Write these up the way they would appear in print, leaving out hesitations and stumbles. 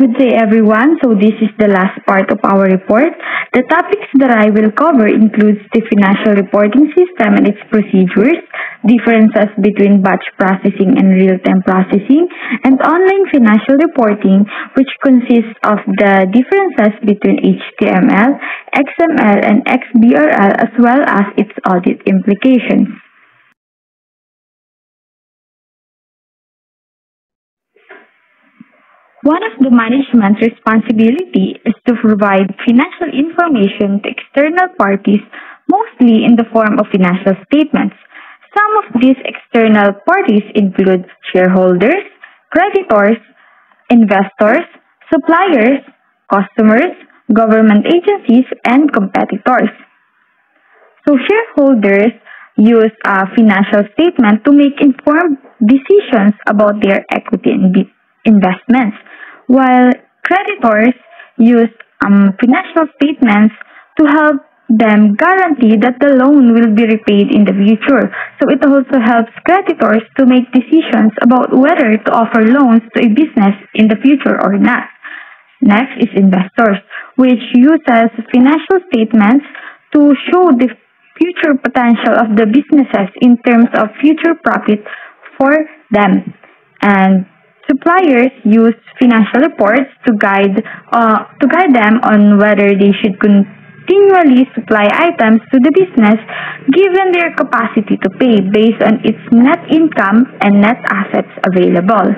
Good day, everyone. So this is the last part of our report. The topics that I will cover includes the financial reporting system and its procedures, differences between batch processing and real-time processing, and online financial reporting, which consists of the differences between HTML, XML, and XBRL, as well as its audit implications. One of the management's responsibility is to provide financial information to external parties, mostly in the form of financial statements. Some of these external parties include shareholders, creditors, investors, suppliers, customers, government agencies, and competitors. So shareholders use a financial statement to make informed decisions about their equity investments, while creditors use financial statements to help them guarantee that the loan will be repaid in the future. So it also helps creditors to make decisions about whether to offer loans to a business in the future or not. Next is investors, which uses financial statements to show the future potential of the businesses in terms of future profit for them. And suppliers use financial reports to guide them on whether they should continually supply items to the business given their capacity to pay based on its net income and net assets available.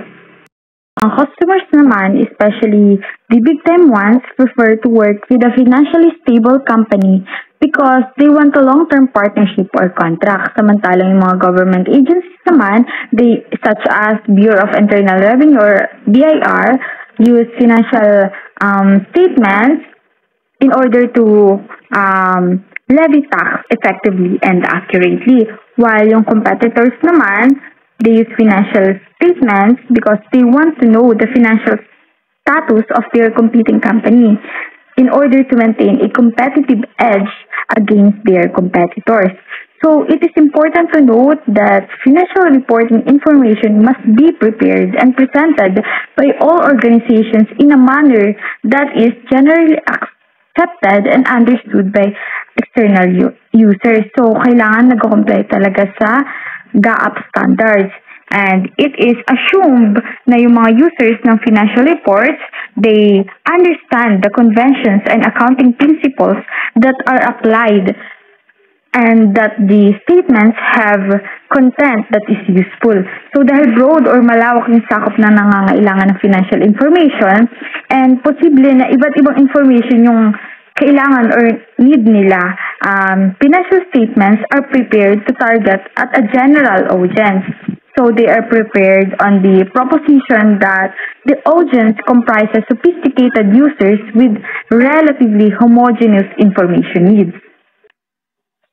Ang customers naman, especially the big-time ones, prefer to work with a financially stable company because they want a long-term partnership or contract. Samantalang yung mga government agencies naman, such as Bureau of Internal Revenue or BIR, use financial statements in order to levy tax effectively and accurately. While yung competitors naman, they use financial statements because they want to know the financial status of their competing company in order to maintain a competitive edge against their competitors. So it is important to note that financial reporting information must be prepared and presented by all organizations in a manner that is generally accepted and understood by external users. So kailangan nag-comply talaga sa GAAP standards. And it is assumed na yung mga users ng financial reports, they understand the conventions and accounting principles that are applied and that the statements have content that is useful. So dahil broad or malawak yung sakop na nangangailangan ng financial information and posible na iba't ibang information yung kailangan or need nila, financial statements are prepared to target at a general audience. So they are prepared on the proposition that the audience comprises sophisticated users with relatively homogeneous information needs.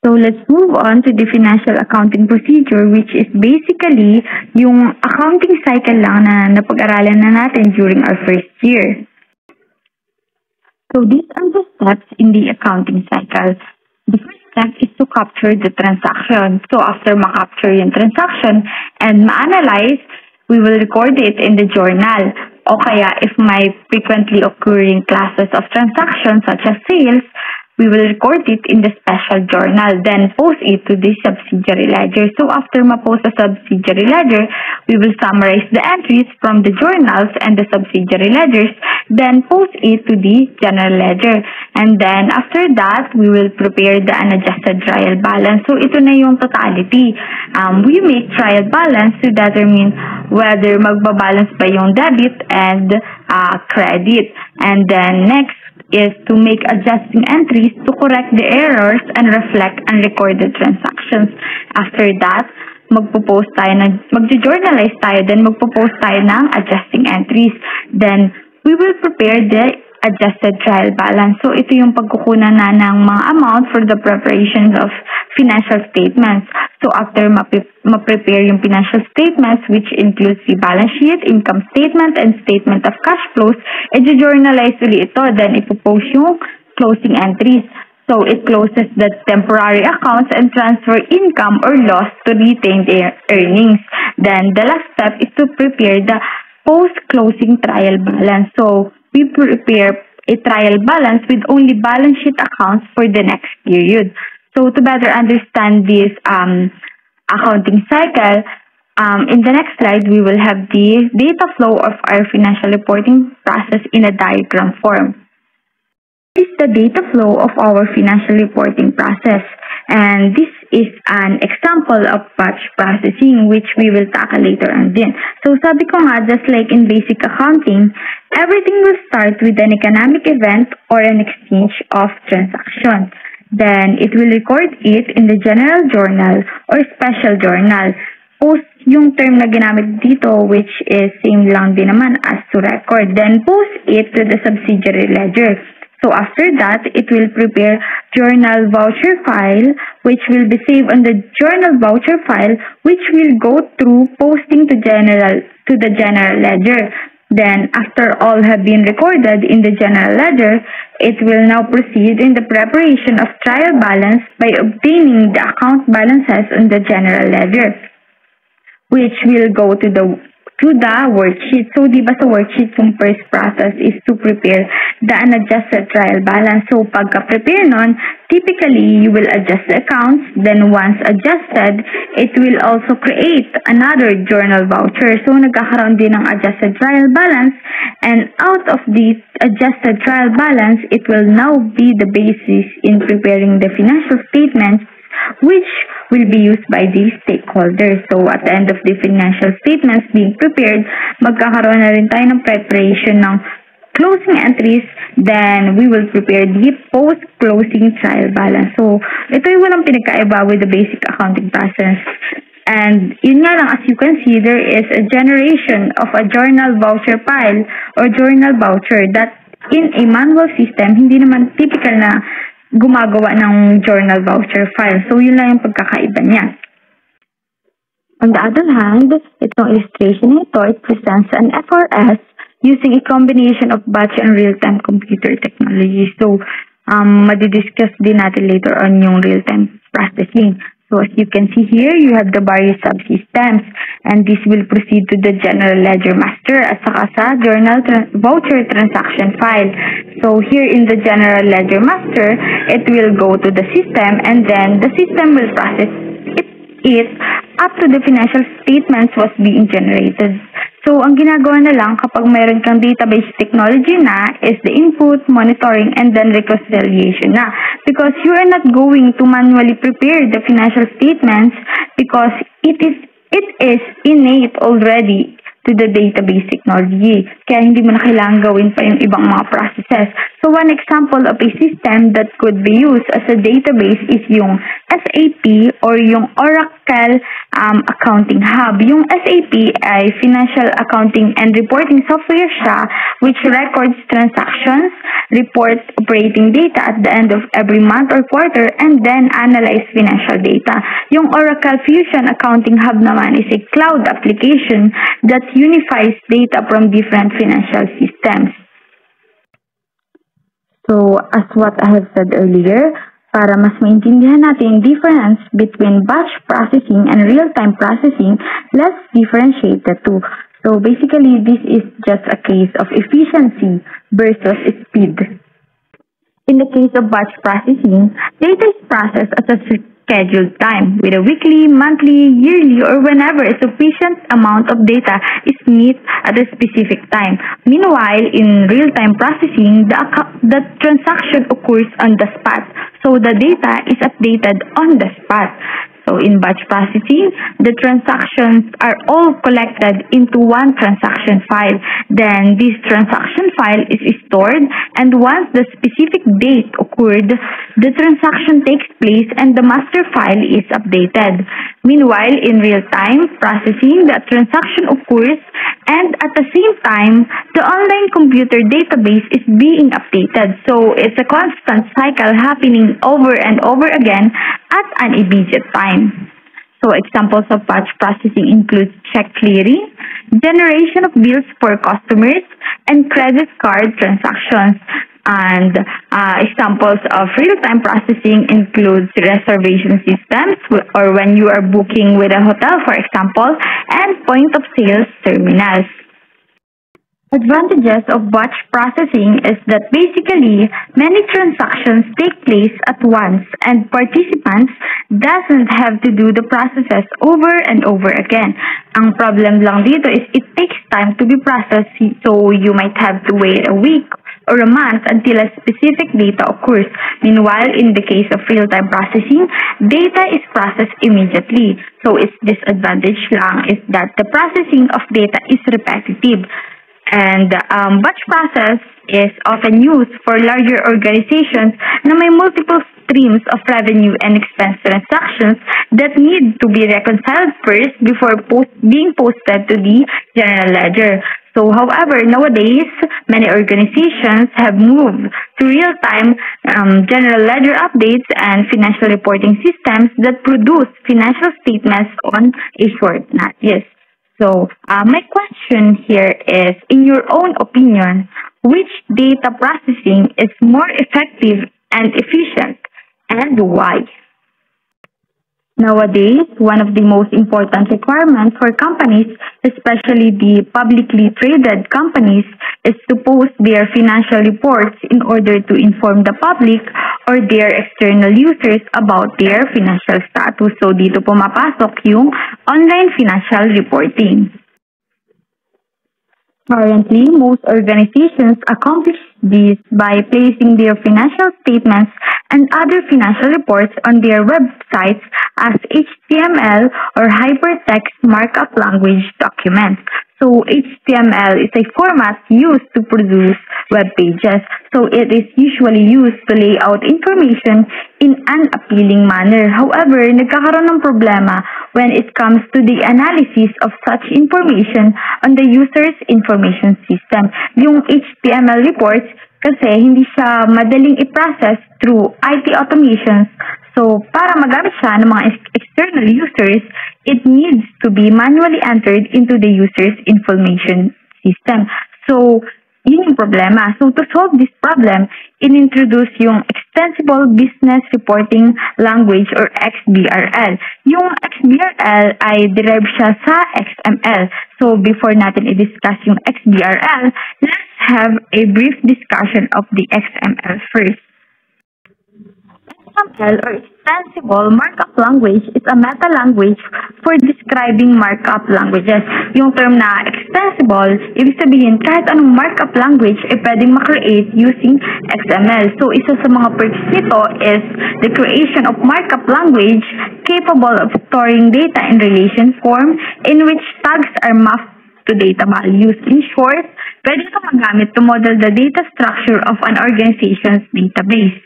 So let's move on to the financial accounting procedure, which is basically yung accounting cycle lang na napag-aralan na natin during our first year. So these are the steps in the accounting cycle. The first step is to capture the transaction. So after ma-capture yung transaction and ma-analyze, we will record it in the journal. O kaya if may frequently occurring classes of transactions such as sales, we will record it in the special journal, then post it to the subsidiary ledger. So after ma-post the subsidiary ledger, we will summarize the entries from the journals and the subsidiary ledgers, then post it to the general ledger. And then after that, we will prepare the unadjusted trial balance. So ito na yung totality. We make trial balance to determine whether magbabalance pa yung debit and credit. And then next is to make adjusting entries to correct the errors and reflect unrecorded transactions. After that, mag-journalize tayo, then magpo-post tayo ng adjusting entries. Then, we will prepare the adjusted trial balance. So, ito yung pagkukunan na ng mga amount for the preparation of financial statements. So, after ma-prepare yung financial statements, which includes the balance sheet, income statement, and statement of cash flows, i-journalize ulit ito. Then, ipopost yung closing entries. So, it closes the temporary accounts and transfer income or loss to retained earnings. Then, the last step is to prepare the post-closing trial balance. So, we prepare a trial balance with only balance sheet accounts for the next period. So to better understand this accounting cycle, in the next slide, we will have the data flow of our financial reporting process in a diagram form. This is the data flow of our financial reporting process, and this is an example of batch processing which we will tackle later on din. So sabi ko nga, just like in basic accounting, everything will start with an economic event or an exchange of transactions. Then it will record it in the general journal or special journal. Post yung term na ginamit dito, which is same lang din naman as to record. Then post it to the subsidiary ledger. So after that, it will prepare journal voucher file, which will be saved on the journal voucher file, which will go through posting to the general ledger. Then after all have been recorded in the general ledger, it will now proceed in the preparation of trial balance by obtaining the account balances on the general ledger, which will go to the worksheet. So, di ba sa worksheet, yung first process is to prepare the unadjusted trial balance. So, pagka-prepare nun, typically, you will adjust the accounts. Then, once adjusted, it will also create another journal voucher. So, nagkakaroon din ng adjusted trial balance. And out of the adjusted trial balance, it will now be the basis in preparing the financial statements, which will be used by the stakeholders. So, at the end of the financial statements being prepared, magkakaroon na rin tayo ng preparation ng closing entries, then we will prepare the post-closing trial balance. So, ito yung walang pinagkaiba with the basic accounting process. And yun nga lang, as you can see, there is a generation of a journal voucher file or journal voucher that in a manual system, hindi naman typical na gumagawa ng journal voucher file. So, yun lang yung pagkakaiba niya. On the other hand, itong illustration nito, it presents an FRS using a combination of batch and real-time computer technology. So, madidiscuss din natin later on yung real-time processing. So, as you can see here, you have the various subsystems, and this will proceed to the general ledger master at saka sa journal voucher transaction file. So, here in the general ledger master, it will go to the system, and then the system will process it up to the financial statements was being generated. So, ang ginagawa na lang kapag mayroon kang database technology na is the input, monitoring, and then reconciliation na. Because you are not going to manually prepare the financial statements because it is innate already to the database technology. Kaya hindi mo na kailangan gawin pa yung ibang mga processes. So, one example of a system that could be used as a database is yung SAP or yung Oracle Accounting Hub. Yung SAP ay Financial Accounting and Reporting Software siya which records transactions, reports operating data at the end of every month or quarter, and then analyze financial data. Yung Oracle Fusion Accounting Hub naman is a cloud application that unifies data from different financial systems. So, as what I have said earlier, para mas maintindihan natin yung difference between batch processing and real-time processing, let's differentiate the two. So, basically, this is just a case of efficiency versus speed. In the case of batch processing, data is processed at a scheduled time with a weekly, monthly, yearly, or whenever a sufficient amount of data is met at a specific time. Meanwhile, in real-time processing, the transaction occurs on the spot, so the data is updated on the spot. So, in batch processing, the transactions are all collected into one transaction file. Then, this transaction file is stored, and once the specific date occurred, the transaction takes place and the master file is updated. Meanwhile, in real-time processing, the transaction occurs, and at the same time, the online computer database is being updated. So, it's a constant cycle happening over and over again at an immediate time. So, examples of batch processing include check clearing, generation of bills for customers, and credit card transactions. And examples of real-time processing includes reservation systems, or when you are booking with a hotel, for example, and point-of-sales terminals. Advantages of batch processing is that basically many transactions take place at once and participants doesn't have to do the processes over and over again. Ang problem lang dito is it takes time to be processed, so you might have to wait a week or a month until a specific data occurs. Meanwhile, in the case of real-time processing, data is processed immediately. So its disadvantage lang is that the processing of data is repetitive. And batch process is often used for larger organizations na may multiple streams of revenue and expense transactions that need to be reconciled first before being posted to the general ledger. So, however, nowadays, many organizations have moved to real-time general ledger updates and financial reporting systems that produce financial statements on a short notice. So, my question here is, in your own opinion, which data processing is more effective and efficient, and why? Nowadays, one of the most important requirements for companies, especially the publicly traded companies, is to post their financial reports in order to inform the public or their external users about their financial status. So, dito pumapasok yung online financial reporting. Currently, most organizations accomplish this by placing their financial statements and other financial reports on their websites as HTML or hypertext markup language documents. So HTML is a format used to produce web pages. So it is usually used to lay out information in an appealing manner. However, nagkakaroon ng problema when it comes to the analysis of such information on the user's information system. Yung HTML reports kasi hindi siya madaling i-process through IT automations. So, para magamit siya ng mga external users, it needs to be manually entered into the user's information system. So, yun yung problema. So, to solve this problem, inintroduce yung Extensible Business Reporting Language or XBRL. Yung XBRL ay derived siya sa XML. So, before natin i-discuss yung XBRL, let's have a brief discussion of the XML first. XML or Extensible Markup Language is a meta-language for describing markup languages. Yung term na extensible, ibig sabihin kahit anong markup language ay pwedeng makreate using XML. So, isa sa mga perks nito is the creation of markup language capable of storing data in relation form in which tags are mapped to data values. In short, pwede ito magamit to model the data structure of an organization's database.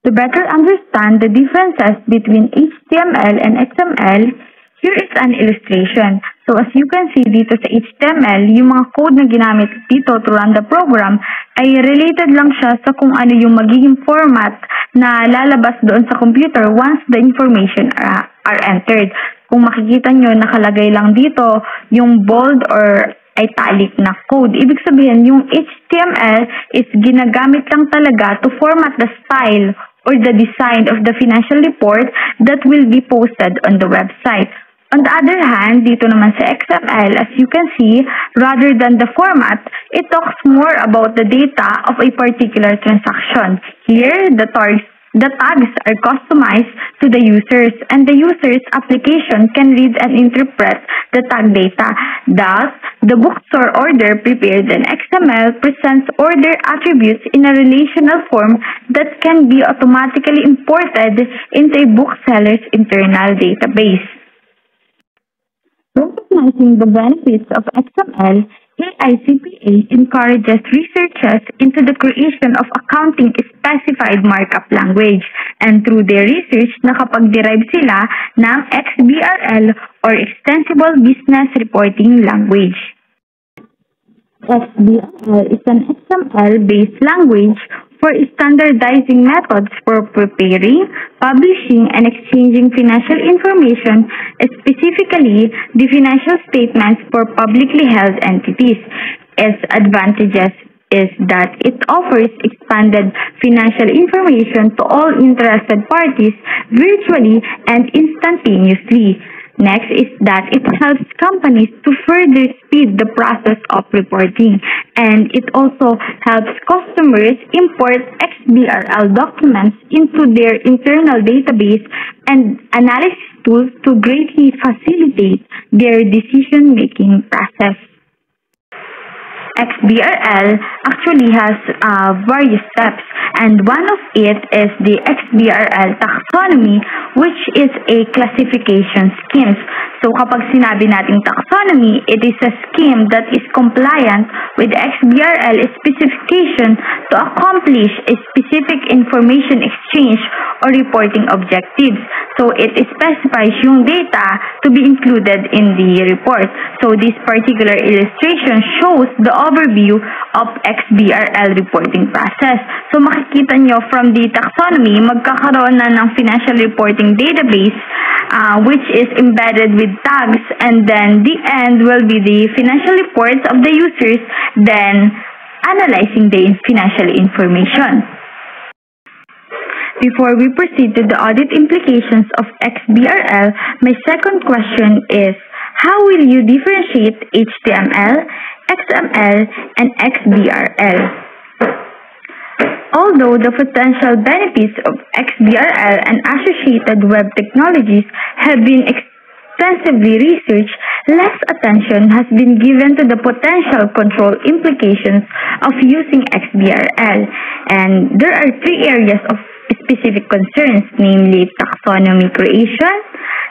To better understand the differences between HTML and XML, here is an illustration. So as you can see dito sa HTML, yung mga code na ginamit dito to run the program ay related lang siya sa kung ano yung magiging format na lalabas doon sa computer once the information are entered. Kung makikita nyo, nakalagay lang dito yung bold or italic na code. Ibig sabihin, yung HTML is ginagamit lang talaga to format the style or the design of the financial report that will be posted on the website. On the other hand, dito naman sa XML, as you can see, rather than the format, it talks more about the data of a particular transaction. Here, the tags are customized to the users, and the user's application can read and interpret the tag data. Thus, the bookstore order prepared in XML presents order attributes in a relational form that can be automatically imported into a bookseller's internal database. Recognizing the benefits of XML, AICPA encourages researchers into the creation of accounting-specified markup language, and through their research, nakapag-derive sila ng XBRL or Extensible Business Reporting Language. XBRL is an XML-based language for standardizing methods for preparing, publishing, and exchanging financial information, specifically the financial statements for publicly held entities. Its advantages is that it offers expanded financial information to all interested parties virtually and instantaneously. Next is that it helps companies to further speed the process of reporting, and it also helps customers import XBRL documents into their internal database and analysis tools to greatly facilitate their decision-making process. XBRL actually has various steps, and one of it is the XBRL taxonomy, which is a classification scheme. So kapag sinabi nating taxonomy, it is a scheme that is compliant with XBRL specification to accomplish a specific information exchange or reporting objectives. So it specifies yung data to be included in the report. So this particular illustration shows the overview of XBRL reporting process. So makikita nyo from the taxonomy, magkakaroon na ng financial reporting database which is embedded with tags, and then the end will be the financial reports of the users, then analyzing the financial information. Before we proceed to the audit implications of XBRL, my second question is, how will you differentiate HTML, XML, and XBRL? Although the potential benefits of XBRL and associated web technologies have been extensively researched, less attention has been given to the potential control implications of using XBRL. And there are three areas of specific concerns, namely taxonomy creation,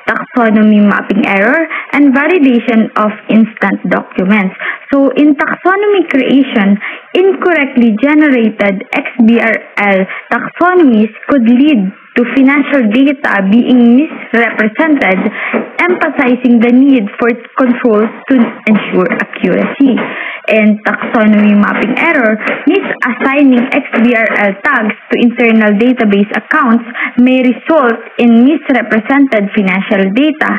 taxonomy mapping error, and validation of instant documents. So in taxonomy creation, incorrectly generated XBRL taxonomies could lead to financial data being misrepresented, emphasizing the need for controls to ensure accuracy. In taxonomy mapping error, misassigning XBRL tags to internal database accounts may result in misrepresented financial data,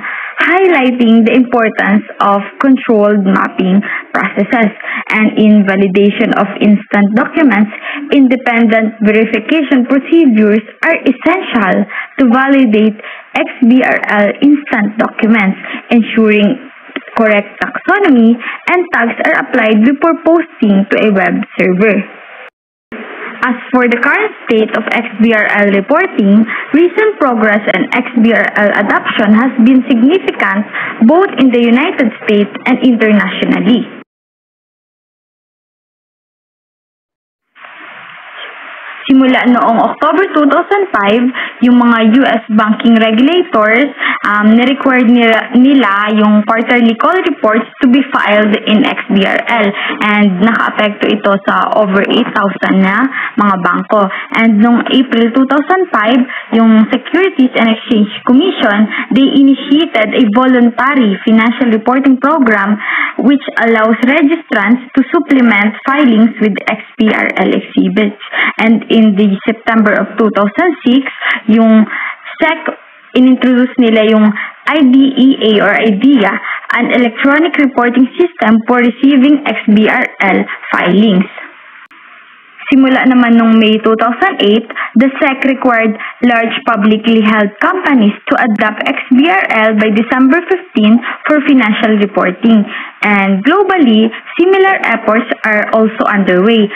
highlighting the importance of controlled mapping processes. And in validation of instant documents, independent verification procedures are essential to validate XBRL instant documents, ensuring correct taxonomy and tags are applied before posting to a web server. As for the current state of XBRL reporting, recent progress in XBRL adoption has been significant both in the United States and internationally. Simula noong October 2005, yung mga US banking regulators, ni-require nila yung quarterly call reports to be filed in XBRL, and naka-apekto ito sa over 8,000 na mga bangko. And noong April 2005, yung Securities and Exchange Commission, they initiated a voluntary financial reporting program which allows registrants to supplement filings with XBRL exhibits. And in the September of 2006, yung SEC, inintroduce nila yung IDEA or IDEA, an electronic reporting system for receiving XBRL filings. Simula naman noong May 2008, the SEC required large publicly held companies to adopt XBRL by December 15 for financial reporting. And globally, similar efforts are also underway.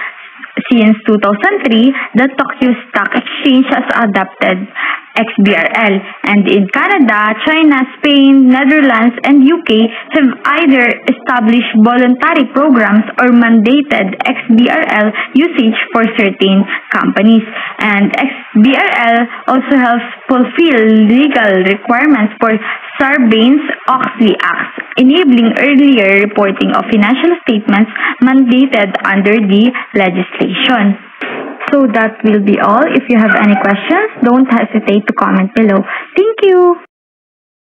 Since 2003, the Tokyo Stock Exchange has adopted XBRL, and in Canada, China, Spain, Netherlands, and UK have either established voluntary programs or mandated XBRL usage for certain companies. And XBRL also helps fulfill legal requirements for Sarbanes-Oxley Act, enabling earlier reporting of financial statements mandated under the legislation. So that will be all. If you have any questions, don't hesitate to comment below. Thank you!